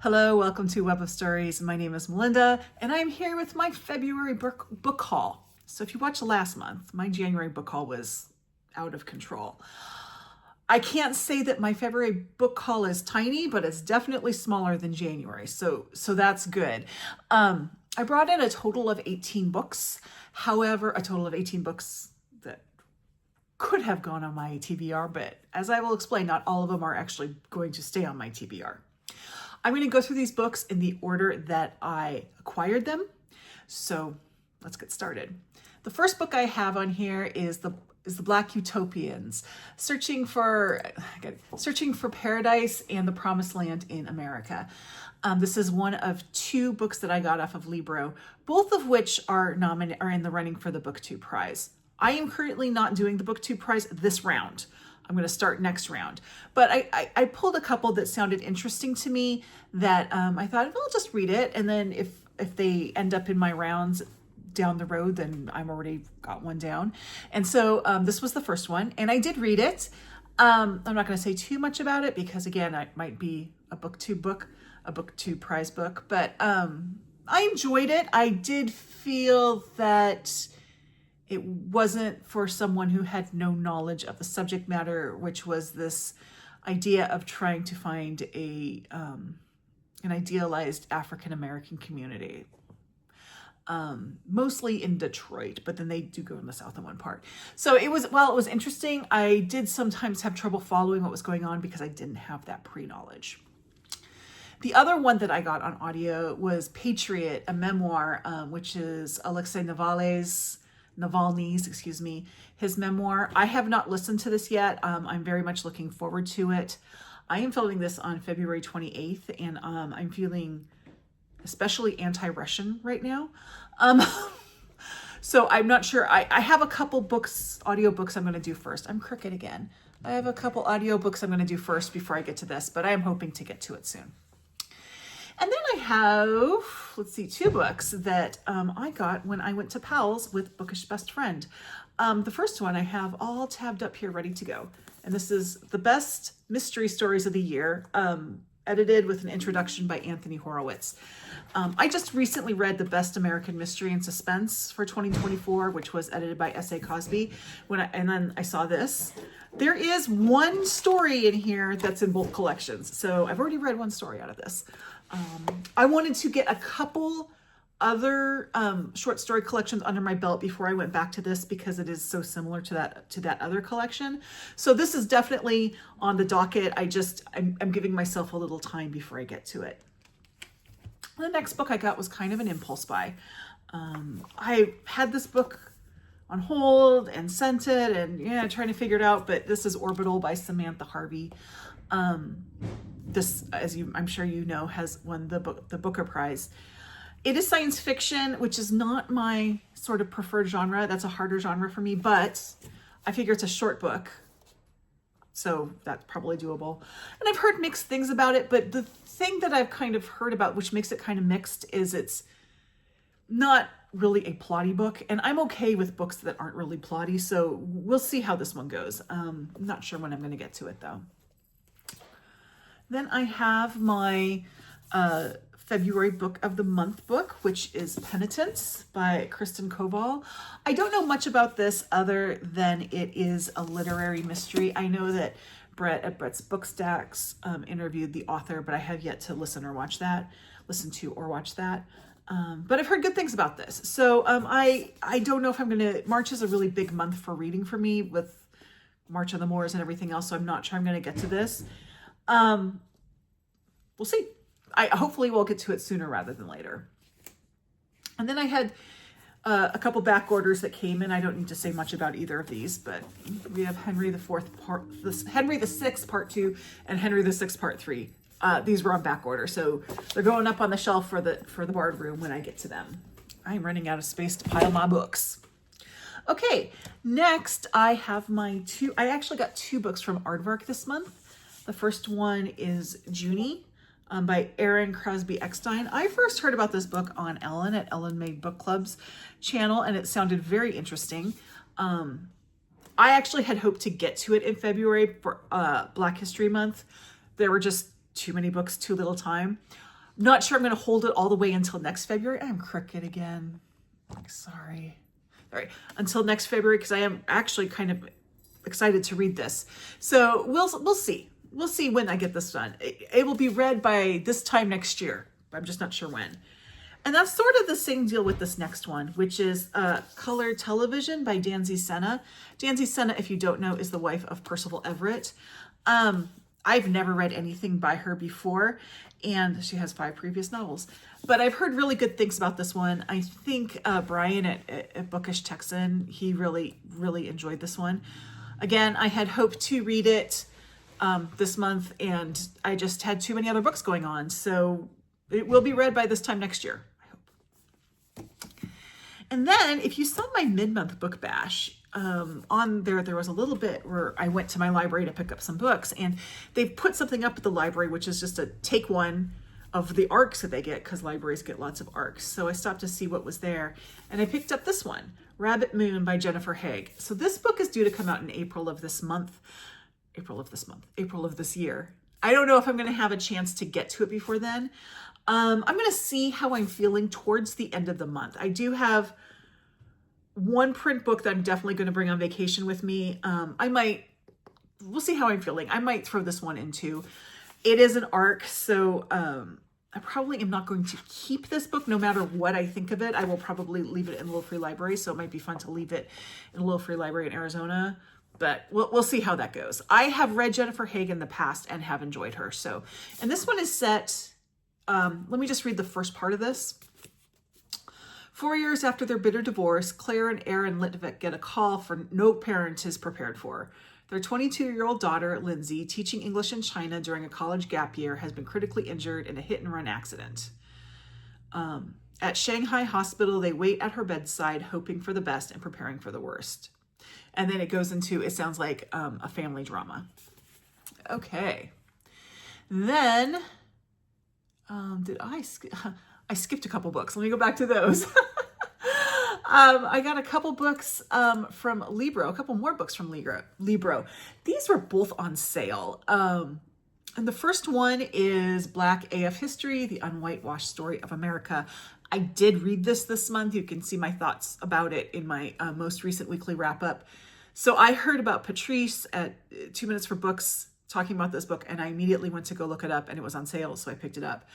Hello, welcome to Web of Stories. My name is Melinda, and I'm here with my February book haul. So if you watched last month, my January book haul was out of control. I can't say that my February book haul is tiny, but it's definitely smaller than January, so that's good. I brought in a total of 18 books. However, a total of 18 books that could have gone on my TBR, but as I will explain, not all of them are actually going to stay on my TBR. I'm going to go through these books in the order that I acquired them. So let's get started. The first book I have on here is the Black Utopians, searching for paradise and the promised land in America. This is one of two books that I got off of Libro, both of which are in the running for the Book 2 prize. I am currently not doing the Book 2 prize this round. I'm going to start next round. But I pulled a couple that sounded interesting to me that I thought, well, I'll just read it. And then if they end up in my rounds down the road, then I'm already got one down. And so this was the first one. And I did read it. I'm not going to say too much about it because, again, it might be a Book 2 prize book. But I enjoyed it. I did feel that it wasn't for someone who had no knowledge of the subject matter, which was this idea of trying to find an idealized African-American community, mostly in Detroit, but then they do go in the South in one part. So while it was interesting, I did sometimes have trouble following what was going on because I didn't have that pre-knowledge. The other one that I got on audio was Patriot, a memoir, which is Alexei Navalny's, his memoir. I have not listened to this yet. I'm very much looking forward to it. I am filming this on February 28th, and I'm feeling especially anti-Russian right now. So I'm not sure. I have a couple audiobooks I'm going to do first. I'm crooked again. I have a couple audiobooks I'm going to do first before I get to this, but I am hoping to get to it soon. And then I have, two books that I got when I went to Powell's with Bookish Best Friend. The first one I have all tabbed up here, ready to go. And this is The Best Mystery Stories of the Year, edited with an introduction by Anthony Horowitz. I just recently read The Best American Mystery and Suspense for 2024, which was edited by S.A. Crosby. And then I saw this. There is one story in here that's in both collections. So I've already read one story out of this. I wanted to get a couple other short story collections under my belt before I went back to this because it is so similar to that other collection. So this is definitely on the docket. I'm giving myself a little time before I get to it. The next book I got was kind of an impulse buy. I had this book on hold and sent it and trying to figure it out, but this is Orbital by Samantha Harvey. This, I'm sure you know, has won the Booker Prize. It is science fiction, which is not my sort of preferred genre. That's a harder genre for me, but I figure it's a short book, so that's probably doable. And I've heard mixed things about it, but the thing that I've kind of heard about, which makes it kind of mixed, is it's not really a plotty book, and I'm okay with books that aren't really plotty, so we'll see how this one goes. I'm not sure when I'm going to get to it, though. Then I have my February book of the month book, which is Penitence by Kristin Koval. I don't know much about this other than it is a literary mystery. I know that Brett at Brett's Bookstacks interviewed the author, but I have yet to listen to or watch that. But I've heard good things about this. So I don't know if I'm going to... March is a really big month for reading for me with March on the Moors and everything else, so I'm not sure I'm going to get to this. We'll see. I hopefully will get to it sooner rather than later. And then I had a couple back orders that came in. I don't need to say much about either of these, but we have Henry VI Part 2 and Henry VI Part 3. These were on back order, so they're going up on the shelf for the board room when I get to them. I'm running out of space to pile my books. Okay, next I have I actually got two books from Aardvark this month. The first one is Junie by Erin, Crosby, Eckstein. I first heard about this book on Ellen at Ellen Made Book Club's channel, and it sounded very interesting. I actually had hoped to get to it in February for Black History Month. There were just too many books, too little time. Not sure I'm going to hold it all the way until next February. I'm crooked again. Sorry. All right. Until next February, because I am actually kind of excited to read this. So we'll see. We'll see when I get this done. It will be read by this time next year. I'm just not sure when. And that's sort of the same deal with this next one, which is Color Television by Danzy Senna. Danzy Senna, if you don't know, is the wife of Percival Everett. I've never read anything by her before, and she has 5 previous novels. But I've heard really good things about this one. I think Brian at Bookish Texan, he really, really enjoyed this one. Again, I had hoped to read it this month, and I just had too many other books going on. So it will be read by this time next year, I hope. And then if you saw my mid-month book bash, on there was a little bit where I went to my library to pick up some books, and they've put something up at the library, which is just a take one of the arcs that they get, because libraries get lots of arcs. So I stopped to see what was there, and I picked up this one, Rabbit Moon by Jennifer Haigh. So this book is due to come out in April of this year. I don't know if I'm going to have a chance to get to it before then. I'm going to see how I'm feeling towards the end of the month. I do have one print book that I'm definitely going to bring on vacation with me. We'll see how I'm feeling. I might throw this one in too. It is an arc, so I probably am not going to keep this book no matter what I think of it. I will probably leave it in Little Free Library, so it might be fun to leave it in Little Free Library in Arizona. But we'll see how that goes. I have read Jennifer Haigh in the past and have enjoyed her. So, and this one is set, let me just read the first part of this. 4 years after their bitter divorce, Claire and Erin Litvik get a call for no parent is prepared for. Their 22-year-old daughter, Lindsay, teaching English in China during a college gap year, has been critically injured in a hit-and-run accident. At Shanghai Hospital, they wait at her bedside, hoping for the best and preparing for the worst. And then it goes into, it sounds like a family drama. Okay. Then, I skipped a couple books. Let me go back to those. I got a couple books from Libro, a couple more books from Libro. These were both on sale. And the first one is Black AF History, the Un-Whitewashed Story of America. I did read this month. You can see my thoughts about it in my most recent weekly wrap-up. So I heard about Patrice at 2 Minutes for Books talking about this book, and I immediately went to go look it up, and it was on sale, so I picked it up.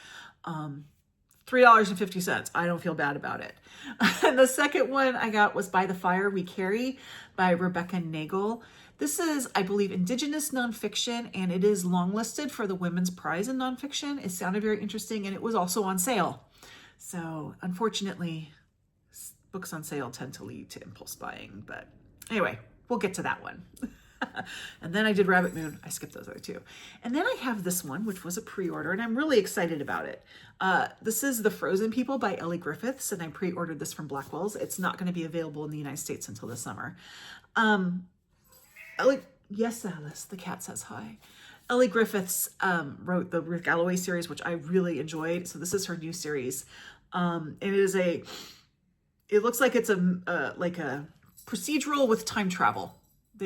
$3.50. I don't feel bad about it. And the second one I got was By the Fire We Carry by Rebecca Naigle. This is, I believe, Indigenous nonfiction, and it is longlisted for the Women's Prize in Nonfiction. It sounded very interesting, and it was also on sale. So, unfortunately, books on sale tend to lead to impulse buying. But anyway, we'll get to that one. And then I did Rabbit Moon. I skipped those other two. And then I have this one, which was a pre-order, and I'm really excited about it. This is The Frozen People by Elly Griffiths, and I pre-ordered this from Blackwell's. It's not going to be available in the United States until this summer. Yes, Alice, the cat says hi. Elly Griffiths wrote the Rick Galloway series, which I really enjoyed. So this is her new series. And it looks like it's like a procedural with time travel.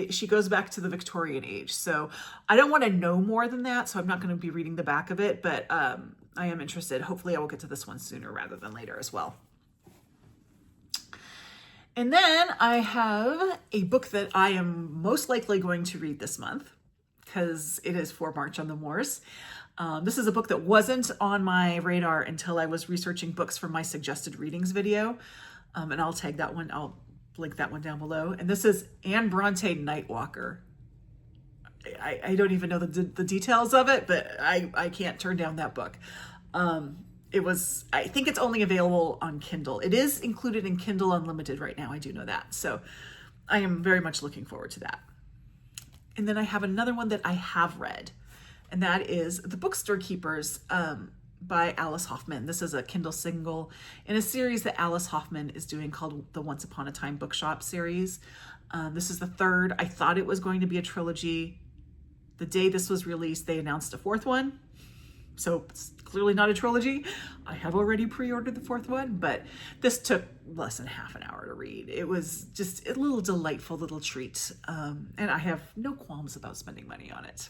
She goes back to the Victorian age. So I don't want to know more than that. So I'm not going to be reading the back of it, but I am interested. Hopefully I will get to this one sooner rather than later as well. And then I have a book that I am most likely going to read this month because it is For March on the Moors. This is a book that wasn't on my radar until I was researching books for my suggested readings video. And I'll tag that one. I'll link that one down below. And this is Anne Brontë Nightwalker. I don't even know the details of it, but I can't turn down that book. I think it's only available on Kindle. It is included in Kindle Unlimited right now. I do know that. So I am very much looking forward to that. And then I have another one that I have read, and that is The Bookstore Keepers by Alice Hoffman. This is a Kindle single in a series that Alice Hoffman is doing called the Once Upon a Time Bookshop series. This is the third. I thought it was going to be a trilogy. The day this was released, they announced a fourth one. So it's clearly not a trilogy. I have already pre-ordered the fourth one, but this took less than half an hour to read. It was just a little delightful little treat. And I have no qualms about spending money on it.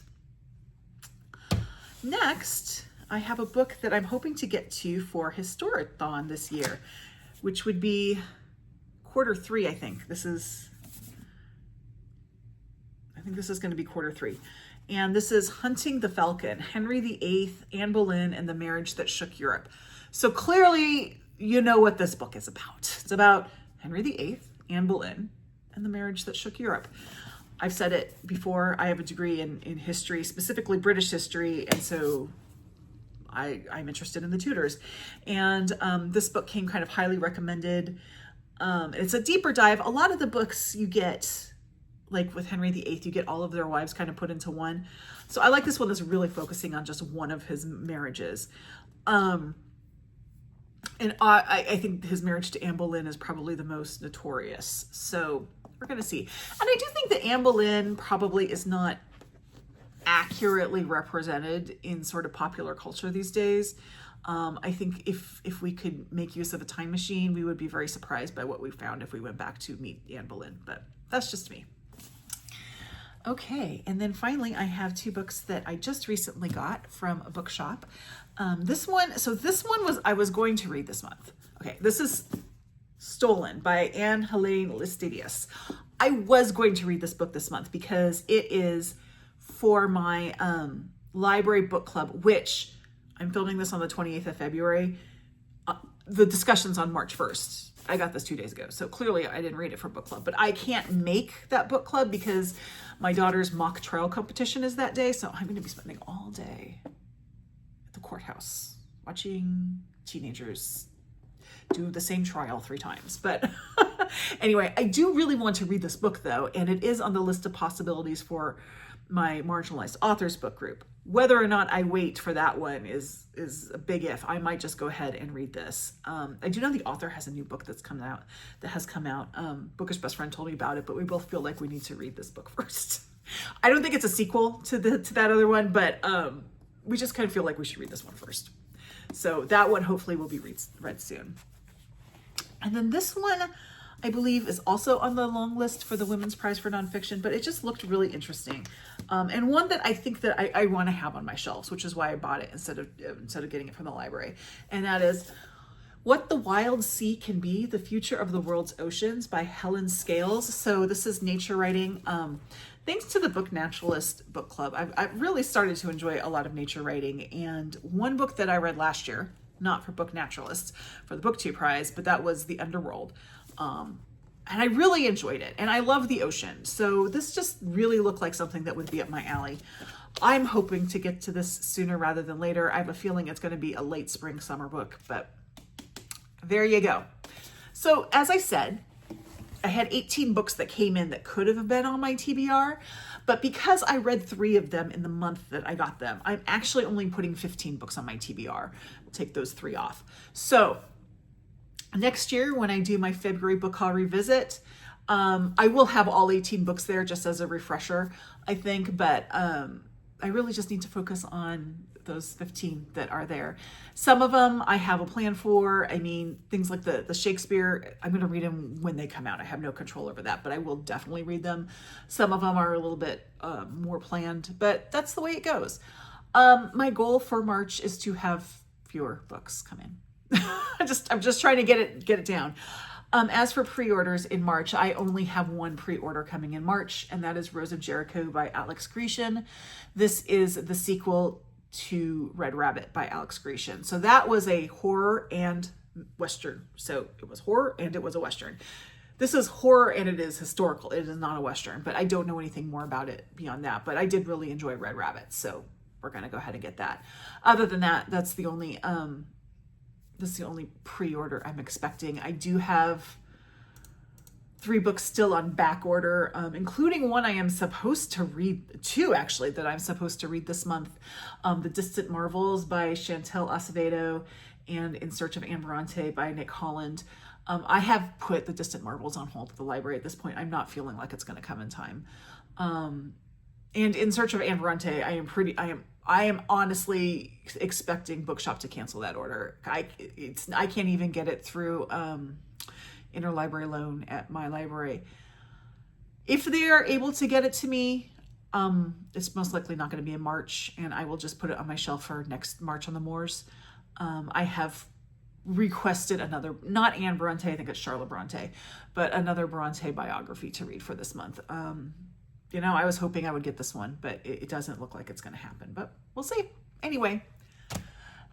Next, I have a book that I'm hoping to get to for Historathon this year, which would be Q3, I think. This is going to be Q3. And this is Hunting the Falcon, Henry VIII, Anne Boleyn, and the Marriage That Shook Europe. So clearly, you know what this book is about. It's about Henry VIII, Anne Boleyn, and the Marriage That Shook Europe. I've said it before, I have a degree in history, specifically British history, and so I'm interested in the Tudors. And this book came kind of highly recommended. It's a deeper dive. A lot of the books you get, like with Henry VIII, you get all of their wives kind of put into one. So I like this one that's really focusing on just one of his marriages. And I think his marriage to Anne Boleyn is probably the most notorious. So we're going to see. And I do think that Anne Boleyn probably is not accurately represented in sort of popular culture these days. I think if we could make use of a time machine, we would be very surprised by what we found if we went back to meet Anne Boleyn. But that's just me. Okay, and then finally, I have two books that I just recently got from a bookshop. This one I was going to read this month. Okay, this is Stolen by Ann-Helén Listidius. I was going to read this book this month because it is for my library book club, which I'm filming this on the 28th of February. The discussion's on March 1st. I got this 2 days ago, so clearly I didn't read it for book club, but I can't make that book club because my daughter's mock trial competition is that day, so I'm going to be spending all day at the courthouse watching teenagers do the same trial 3 times. But anyway, I do really want to read this book though, and it is on the list of possibilities for my marginalized authors book group. Whether or not I wait for that one is a big if. I might just go ahead and read this. I do know the author has a new book that has come out. Bookish Best Friend told me about it, but we both feel like we need to read this book first. I don't think it's a sequel to that other one, but we just kind of feel like we should read this one first. So that one hopefully will be read soon. And then this one, I believe, is also on the long list for the Women's Prize for Nonfiction, but it just looked really interesting. And one that I think that I want to have on my shelves, which is why I bought it instead of getting it from the library. And that is What the Wild Sea Can Be, The Future of the World's Oceans by Helen Scales. So this is nature writing. Thanks to the Book Naturalist book club, I've really started to enjoy a lot of nature writing. And one book that I read last year, not for Book Naturalists, for the BookTube Prize, but that was The Underworld. And I really enjoyed it, and I love the ocean. So this just really looked like something that would be up my alley. I'm hoping to get to this sooner rather than later. I have a feeling it's going to be a late spring, summer book, but there you go. So as I said, I had 18 books that came in that could have been on my TBR, but because I read 3 of them in the month that I got them, I'm actually only putting 15 books on my TBR. We'll take those 3 off. So next year, when I do my February book haul revisit, I will have all 18 books there just as a refresher, I think, but I really just need to focus on those 15 that are there. Some of them I have a plan for. I mean, things like the Shakespeare, I'm going to read them when they come out. I have no control over that, but I will definitely read them. Some of them are a little bit more planned, but that's the way it goes. My goal for March is to have fewer books come in. I'm just trying to get it down. As for pre-orders in March, I only have one pre-order coming in March, and that is Rose of Jericho by Alex Grecian. This is the sequel to Red Rabbit by Alex Grecian. So that was a horror and Western. So it was horror and it was a Western. This is horror and it is historical. It is not a Western, but I don't know anything more about it beyond that. But I did really enjoy Red Rabbit, so we're going to go ahead and get that. Other than that, that's the only pre-order I'm expecting. I do have 3 books still on back order, including one I am supposed to read, 2 actually, that I'm supposed to read this month. The Distant Marvels by Chantel Acevedo and In Search of Anne Brontë by Nick Holland. I have put The Distant Marvels on hold at the library at this point. I'm not feeling like it's going to come in time. And In Search of Anne Brontë, I am honestly expecting Bookshop to cancel that order. I can't even get it through interlibrary loan at my library. If they are able to get it to me, It's most likely not going to be in March, and I will just put it on my shelf for next March on the Moors. I have requested another, not Anne Brontë, I think it's Charlotte Brontë, but another Brontë biography to read for this month. You know, I was hoping I would get this one, but it doesn't look like it's going to happen, but we'll see. Anyway,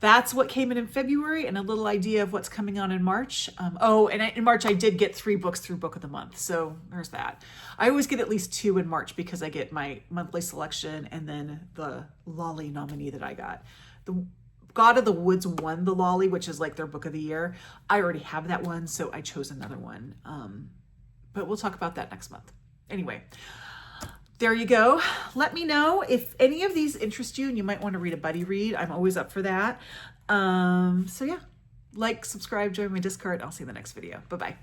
that's what came in February, and a little idea of what's coming on in March. In March, I did get 3 books through Book of the Month. So there's that. I always get at least 2 in March because I get my monthly selection and then the Lolly nominee that I got. The God of the Woods won the Lolly, which is like their book of the year. I already have that one, so I chose another one. But we'll talk about that next month. Anyway, there you go. Let me know if any of these interest you and you might want to read a buddy read. I'm always up for that. So yeah, like, subscribe, join my Discord. I'll see you in the next video. Bye-bye.